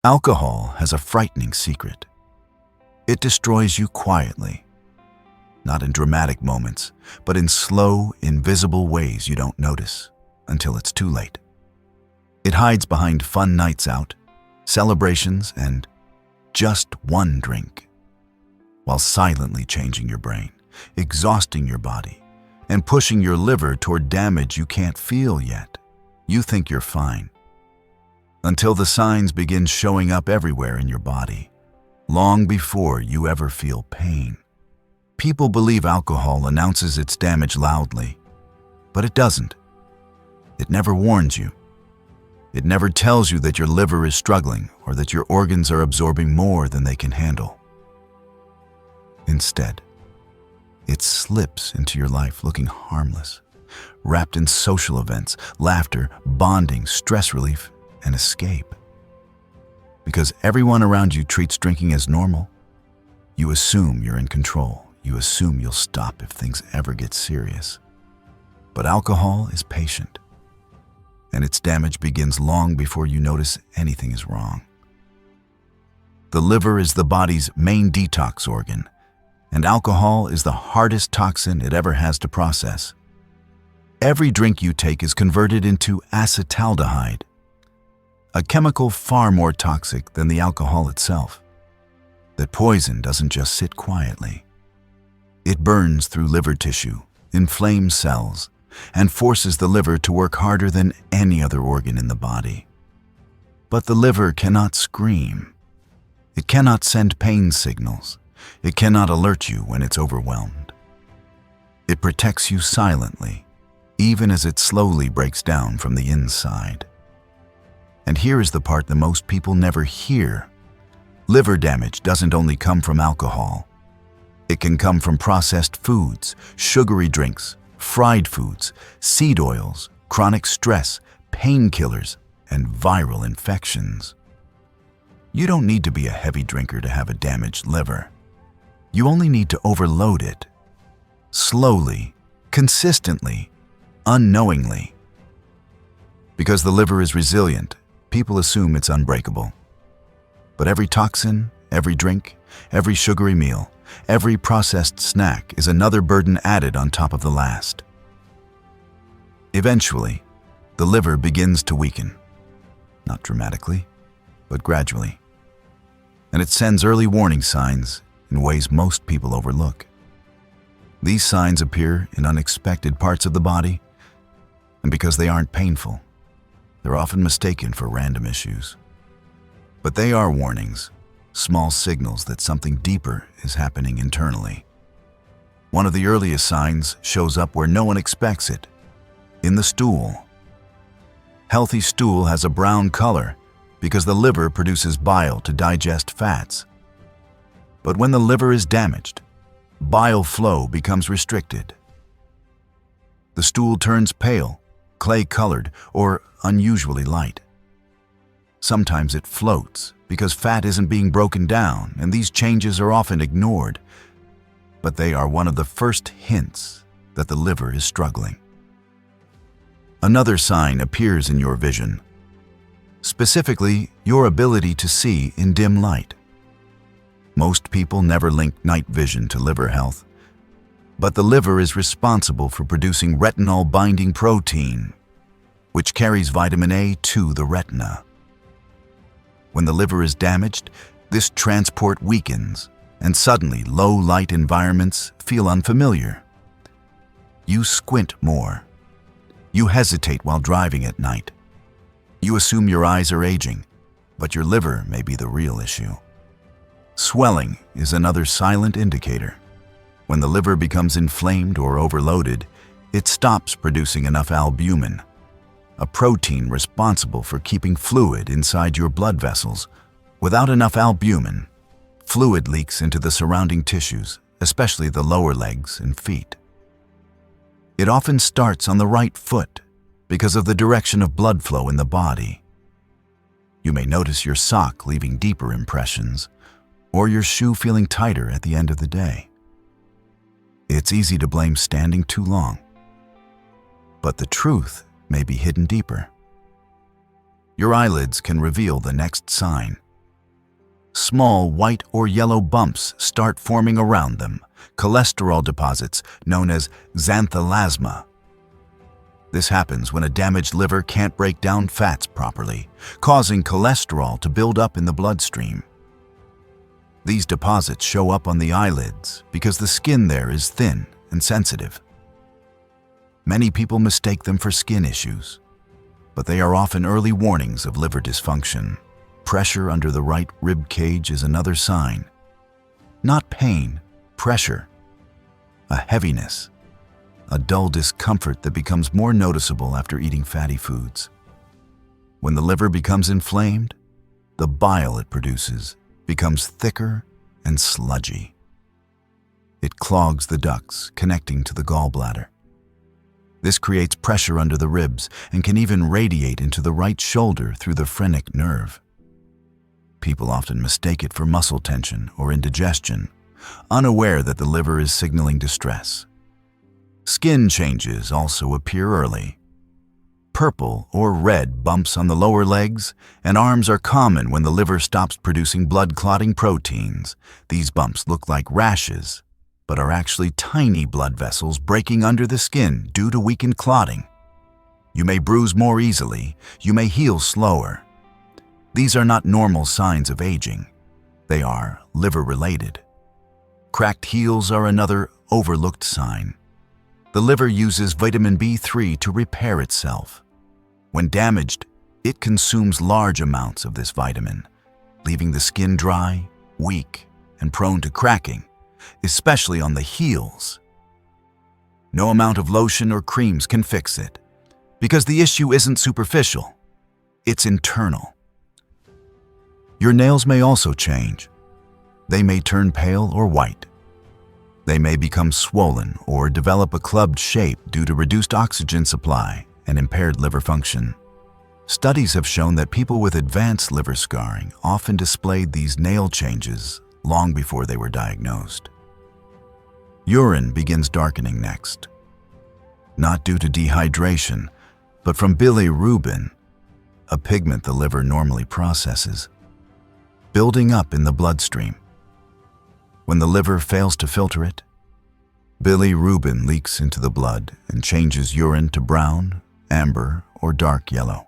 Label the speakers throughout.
Speaker 1: Alcohol has a frightening secret. It destroys you quietly, not in dramatic moments, but in slow, invisible ways you don't notice until it's too late. It hides behind fun nights out, celebrations, and just one drink, while silently changing your brain, exhausting your body, and pushing your liver toward damage you can't feel yet. You think you're fine, until the signs begin showing up everywhere in your body, long before you ever feel pain. People believe alcohol announces its damage loudly, but it doesn't. It never warns you. It never tells you that your liver is struggling or that your organs are absorbing more than they can handle. Instead, it slips into your life looking harmless, wrapped in social events, laughter, bonding, stress relief, and escape. Because everyone around you treats drinking as normal, you assume you're in control. You assume you'll stop if things ever get serious. But alcohol is patient, and its damage begins long before you notice anything is wrong. The liver is the body's main detox organ, and alcohol is the hardest toxin it ever has to process. Every drink you take is converted into acetaldehyde, a chemical far more toxic than the alcohol itself. That poison doesn't just sit quietly. It burns through liver tissue, inflames cells, and forces the liver to work harder than any other organ in the body. But the liver cannot scream. It cannot send pain signals. It cannot alert you when it's overwhelmed. It protects you silently, even as it slowly breaks down from the inside. And here is the part that most people never hear. Liver damage doesn't only come from alcohol. It can come from processed foods, sugary drinks, fried foods, seed oils, chronic stress, painkillers, and viral infections. You don't need to be a heavy drinker to have a damaged liver. You only need to overload it. Slowly, consistently, unknowingly. Because the liver is resilient, people assume it's unbreakable. But every toxin, every drink, every sugary meal, every processed snack is another burden added on top of the last. Eventually, the liver begins to weaken. Not dramatically, but gradually. And it sends early warning signs in ways most people overlook. These signs appear in unexpected parts of the body, and because they aren't painful, they're often mistaken for random issues. But they are warnings, small signals that something deeper is happening internally. One of the earliest signs shows up where no one expects it, in the stool. Healthy stool has a brown color because the liver produces bile to digest fats. But when the liver is damaged, bile flow becomes restricted. The stool turns pale, clay-colored, or unusually light. Sometimes it floats because fat isn't being broken down, and these changes are often ignored. But they are one of the first hints that the liver is struggling. Another sign appears in your vision, specifically your ability to see in dim light. Most people never link night vision to liver health, but the liver is responsible for producing retinol-binding protein, which carries vitamin A to the retina. When the liver is damaged, this transport weakens, and suddenly low-light environments feel unfamiliar. You squint more. You hesitate while driving at night. You assume your eyes are aging, but your liver may be the real issue. Swelling is another silent indicator. When the liver becomes inflamed or overloaded, it stops producing enough albumin, a protein responsible for keeping fluid inside your blood vessels. Without enough albumin, fluid leaks into the surrounding tissues, especially the lower legs and feet. It often starts on the right foot because of the direction of blood flow in the body. You may notice your sock leaving deeper impressions, or your shoe feeling tighter at the end of the day. It's easy to blame standing too long, but the truth may be hidden deeper. Your eyelids can reveal the next sign. small white or yellow bumps start forming around them, cholesterol deposits known as xanthelasma. This happens when a damaged liver can't break down fats properly, causing cholesterol to build up in the bloodstream. These deposits show up on the eyelids because the skin there is thin and sensitive. Many people mistake them for skin issues, but they are often early warnings of liver dysfunction. Pressure under the right rib cage is another sign. Not pain, pressure. A heaviness, a dull discomfort that becomes more noticeable after eating fatty foods. When the liver becomes inflamed, the bile it produces becomes thicker and sludgy. It clogs the ducts connecting to the gallbladder. This creates pressure under the ribs and can even radiate into the right shoulder through the phrenic nerve. People often mistake it for muscle tension or indigestion, unaware that the liver is signaling distress. Skin changes also appear early. Purple or red bumps on the lower legs and arms are common when the liver stops producing blood-clotting proteins. These bumps look like rashes, but are actually tiny blood vessels breaking under the skin due to weakened clotting. You may bruise more easily, you may heal slower. These are not normal signs of aging. They are liver-related. Cracked heels are another overlooked sign. The liver uses vitamin B3 to repair itself. When damaged, it consumes large amounts of this vitamin, leaving the skin dry, weak, and prone to cracking, especially on the heels. No amount of lotion or creams can fix it, because the issue isn't superficial, it's internal. Your nails may also change. They may turn pale or white. They may become swollen or develop a clubbed shape due to reduced oxygen supply and impaired liver function. Studies have shown that people with advanced liver scarring often displayed these nail changes long before they were diagnosed. Urine begins darkening next. Not due to dehydration, but from bilirubin, a pigment the liver normally processes, building up in the bloodstream. When the liver fails to filter it, bilirubin leaks into the blood and changes urine to brown, amber, or dark yellow.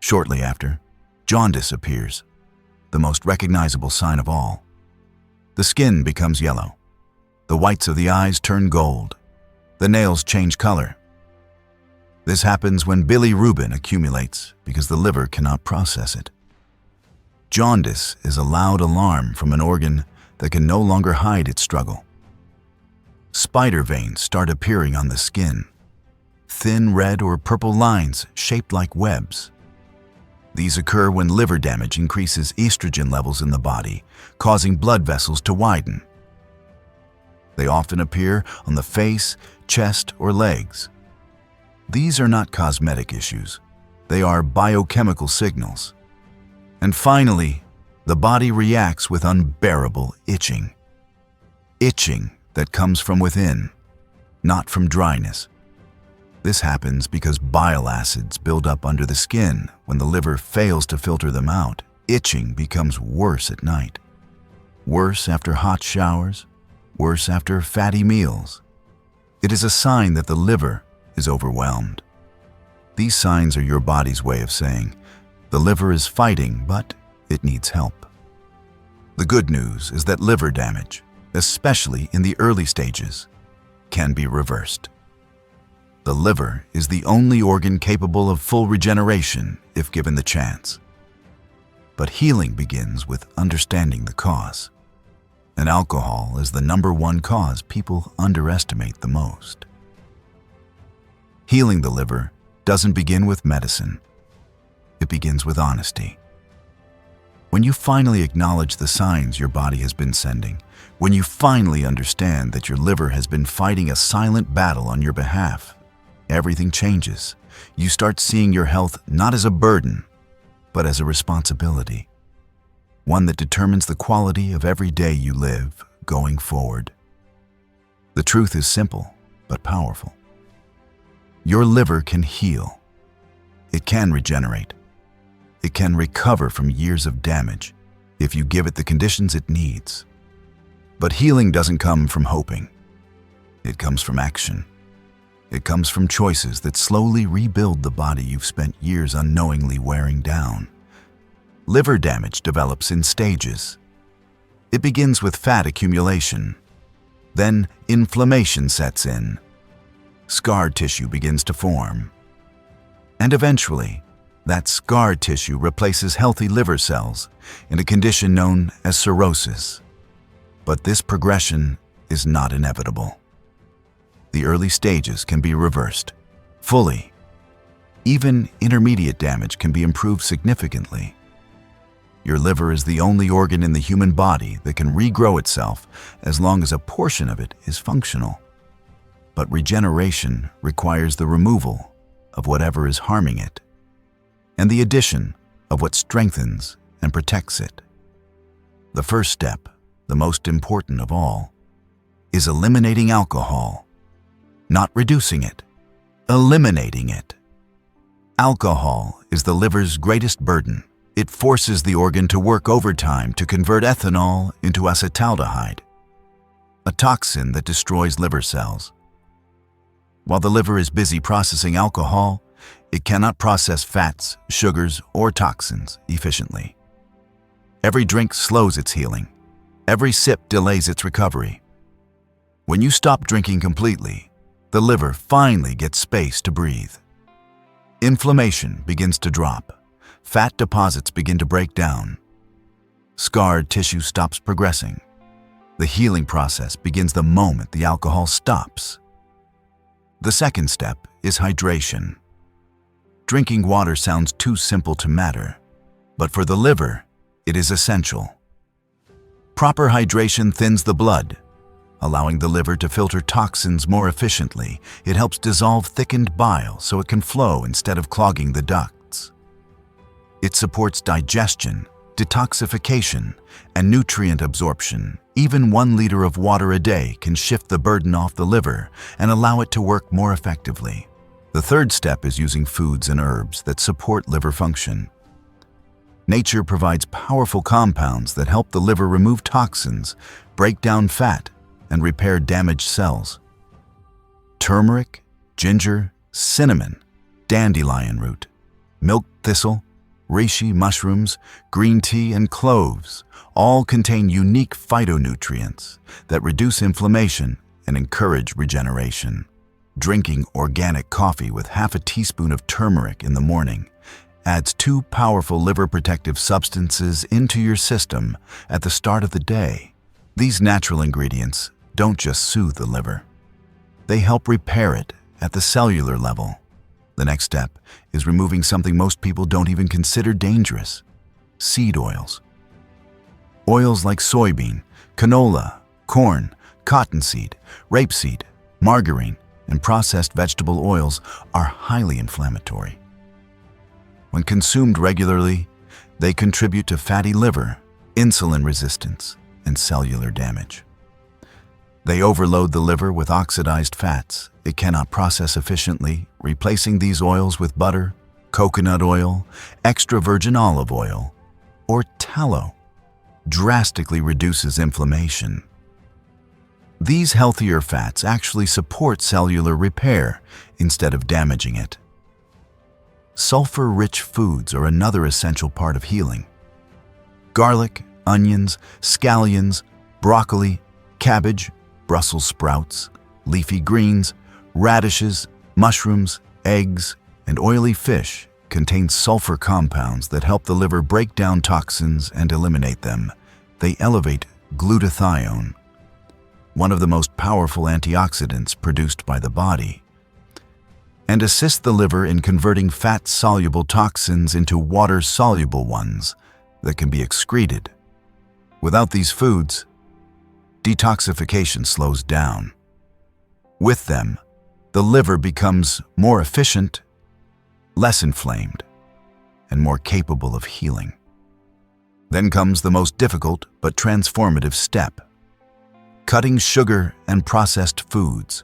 Speaker 1: Shortly after, jaundice appears, the most recognizable sign of all. The skin becomes yellow. The whites of the eyes turn gold. The nails change color. This happens when bilirubin accumulates because the liver cannot process it. Jaundice is a loud alarm from an organ that can no longer hide its struggle. Spider veins start appearing on the skin, thin red or purple lines shaped like webs. These occur when liver damage increases estrogen levels in the body, causing blood vessels to widen. They often appear on the face, chest, or legs. These are not cosmetic issues. They are biochemical signals. And finally, the body reacts with unbearable itching. Itching that comes from within, not from dryness. This happens because bile acids build up under the skin. When the liver fails to filter them out, itching becomes worse at night. Worse after hot showers, worse after fatty meals. It is a sign that the liver is overwhelmed. These signs are your body's way of saying, the liver is fighting, but it needs help. The good news is that liver damage, especially in the early stages, can be reversed. The liver is the only organ capable of full regeneration if given the chance. But healing begins with understanding the cause. And alcohol is the #1 cause people underestimate the most. Healing the liver doesn't begin with medicine. It begins with honesty. When you finally acknowledge the signs your body has been sending, when you finally understand that your liver has been fighting a silent battle on your behalf, everything changes. You start seeing your health not as a burden, but as a responsibility. One that determines the quality of every day you live going forward. The truth is simple, but powerful. Your liver can heal. It can regenerate. It can recover from years of damage. if you give it the conditions it needs. But healing doesn't come from hoping. It comes from action. It comes from choices that slowly rebuild the body you've spent years unknowingly wearing down. Liver damage develops in stages. It begins with fat accumulation. Then inflammation sets in. Scar tissue begins to form. And eventually, that scar tissue replaces healthy liver cells in a condition known as cirrhosis. But this progression is not inevitable. The early stages can be reversed fully. Even intermediate damage can be improved significantly. Your liver is the only organ in the human body that can regrow itself as long as a portion of it is functional. But regeneration requires the removal of whatever is harming it and the addition of what strengthens and protects it. The first step, the most important of all, is eliminating alcohol. Not reducing it, eliminating it. Alcohol is the liver's greatest burden. It forces the organ to work overtime to convert ethanol into acetaldehyde, a toxin that destroys liver cells. While the liver is busy processing alcohol, it cannot process fats, sugars, or toxins efficiently. Every drink slows its healing. Every sip delays its recovery. When you stop drinking completely, the liver finally gets space to breathe. Inflammation begins to drop. Fat deposits begin to break down. Scarred tissue stops progressing. The healing process begins the moment the alcohol stops. The second step is hydration. Drinking water sounds too simple to matter, but for the liver, it is essential. Proper hydration thins the blood, allowing the liver to filter toxins more efficiently. It helps dissolve thickened bile so it can flow instead of clogging the ducts. It supports digestion, detoxification, and nutrient absorption. Even 1 liter of water a day can shift the burden off the liver and allow it to work more effectively. The third step is using foods and herbs that support liver function. Nature provides powerful compounds that help the liver remove toxins, break down fat, and repair damaged cells. Turmeric, ginger, cinnamon, dandelion root, milk thistle, reishi mushrooms, green tea, and cloves all contain unique phytonutrients that reduce inflammation and encourage regeneration. Drinking organic coffee with half a teaspoon of turmeric in the morning adds 2 powerful liver protective substances into your system at the start of the day. These natural ingredients don't just soothe the liver. They help repair it at the cellular level. The next step is removing something most people don't even consider dangerous: seed oils. Oils like soybean, canola, corn, cottonseed, rapeseed, margarine, and processed vegetable oils are highly inflammatory. When consumed regularly, they contribute to fatty liver, insulin resistance, and cellular damage. They overload the liver with oxidized fats it cannot process efficiently. Replacing these oils with butter, coconut oil, extra virgin olive oil, or tallow drastically reduces inflammation. These healthier fats actually support cellular repair instead of damaging it. Sulfur-rich foods are another essential part of healing. Garlic, onions, scallions, broccoli, cabbage, Brussels sprouts, leafy greens, radishes, mushrooms, eggs, and oily fish contain sulfur compounds that help the liver break down toxins and eliminate them. They elevate glutathione, one of the most powerful antioxidants produced by the body, and assist the liver in converting fat-soluble toxins into water-soluble ones that can be excreted. Without these foods, detoxification slows down. With them, the liver becomes more efficient, less inflamed, and more capable of healing. Then comes the most difficult but transformative step: cutting sugar and processed foods.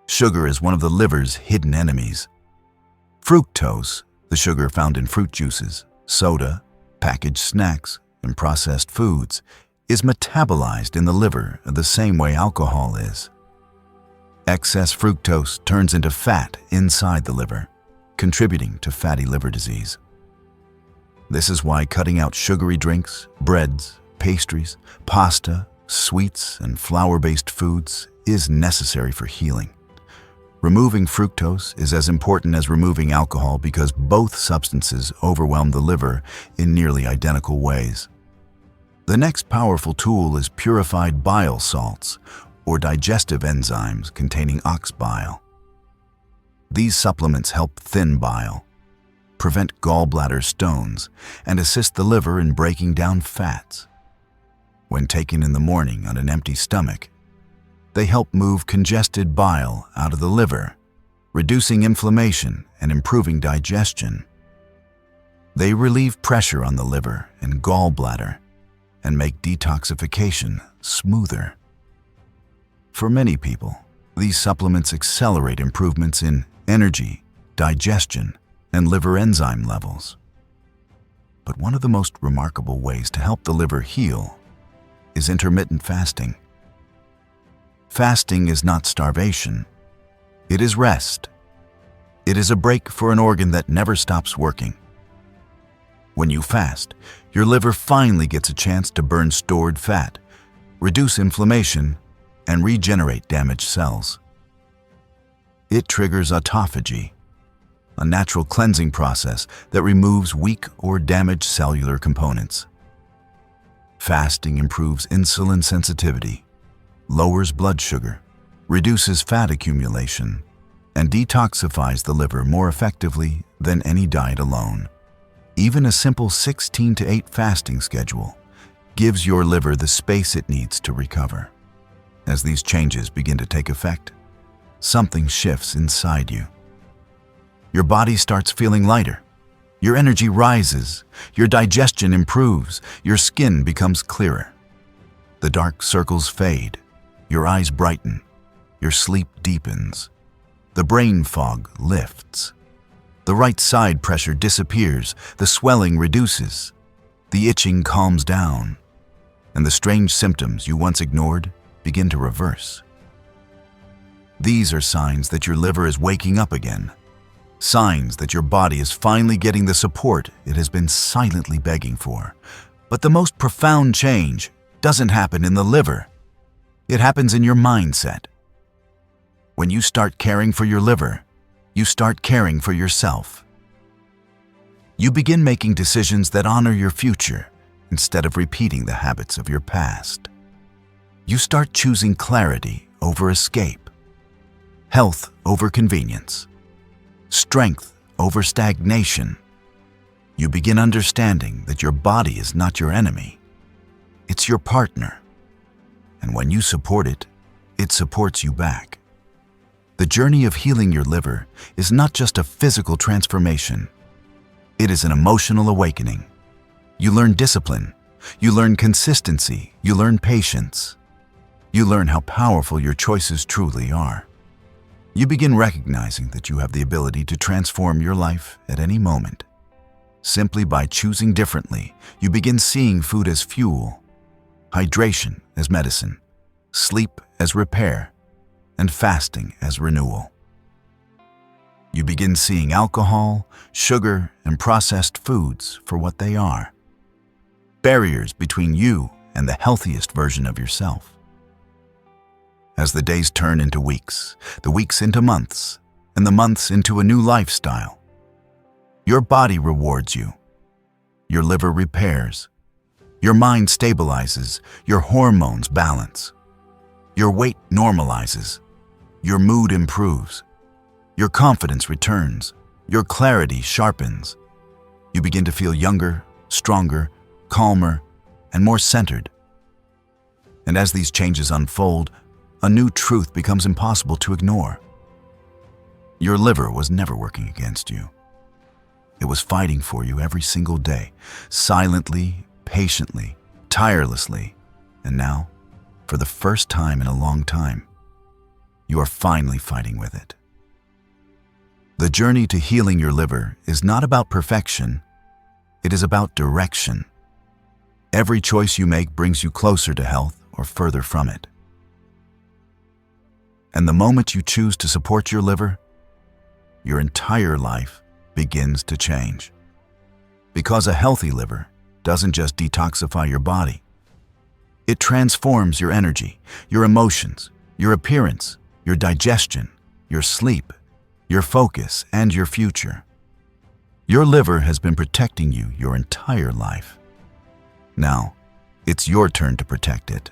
Speaker 1: Sugar is one of the liver's hidden enemies. Fructose, the sugar found in fruit juices, soda, packaged snacks, and processed foods is metabolized in the liver the same way alcohol is. Excess fructose turns into fat inside the liver, contributing to fatty liver disease. This is why cutting out sugary drinks, breads, pastries, pasta, sweets, and flour-based foods is necessary for healing. Removing fructose is as important as removing alcohol because both substances overwhelm the liver in nearly identical ways. The next powerful tool is purified bile salts, or digestive enzymes containing ox bile. These supplements help thin bile, prevent gallbladder stones, and assist the liver in breaking down fats. When taken in the morning on an empty stomach, they help move congested bile out of the liver, reducing inflammation and improving digestion. They relieve pressure on the liver and gallbladder and make detoxification smoother. For many people, these supplements accelerate improvements in energy, digestion, and liver enzyme levels. But one of the most remarkable ways to help the liver heal is intermittent fasting. Fasting is not starvation. It is rest. It is a break for an organ that never stops working. When you fast, your liver finally gets a chance to burn stored fat, reduce inflammation, and regenerate damaged cells. It triggers autophagy, a natural cleansing process that removes weak or damaged cellular components. Fasting improves insulin sensitivity, lowers blood sugar, reduces fat accumulation, and detoxifies the liver more effectively than any diet alone. Even a simple 16-8 fasting schedule gives your liver the space it needs to recover. As these changes begin to take effect, something shifts inside you. Your body starts feeling lighter. Your energy rises, your digestion improves, your skin becomes clearer. The dark circles fade, your eyes brighten, your sleep deepens. The brain fog lifts. The right side pressure disappears, the swelling reduces, the itching calms down, and the strange symptoms you once ignored begin to reverse. These are signs that your liver is waking up again, signs that your body is finally getting the support it has been silently begging for. But the most profound change doesn't happen in the liver. It happens in your mindset. When you start caring for your liver, you start caring for yourself. You begin making decisions that honor your future instead of repeating the habits of your past. You start choosing clarity over escape, health over convenience, strength over stagnation. You begin understanding that your body is not your enemy. It's your partner. And when you support it, it supports you back. The journey of healing your liver is not just a physical transformation. It is an emotional awakening. You learn discipline. You learn consistency. You learn patience. You learn how powerful your choices truly are. You begin recognizing that you have the ability to transform your life at any moment. Simply by choosing differently, you begin seeing food as fuel, hydration as medicine, sleep as repair, and fasting as renewal. You begin seeing alcohol, sugar, and processed foods for what they are: barriers between you and the healthiest version of yourself. As the days turn into weeks, the weeks into months, and the months into a new lifestyle, your body rewards you. Your liver repairs. Your mind stabilizes. Your hormones balance. Your weight normalizes. Your mood improves. Your confidence returns. Your clarity sharpens. You begin to feel younger, stronger, calmer, and more centered. And as these changes unfold, a new truth becomes impossible to ignore. Your liver was never working against you. It was fighting for you every single day, silently, patiently, tirelessly. And now, for the first time in a long time, you are finally fighting with it. The journey to healing your liver is not about perfection. It is about direction. Every choice you make brings you closer to health or further from it. And the moment you choose to support your liver, your entire life begins to change. Because a healthy liver doesn't just detoxify your body. It transforms your energy, your emotions, your appearance, your digestion, your sleep, your focus, and your future. Your liver has been protecting you your entire life. Now, it's your turn to protect it.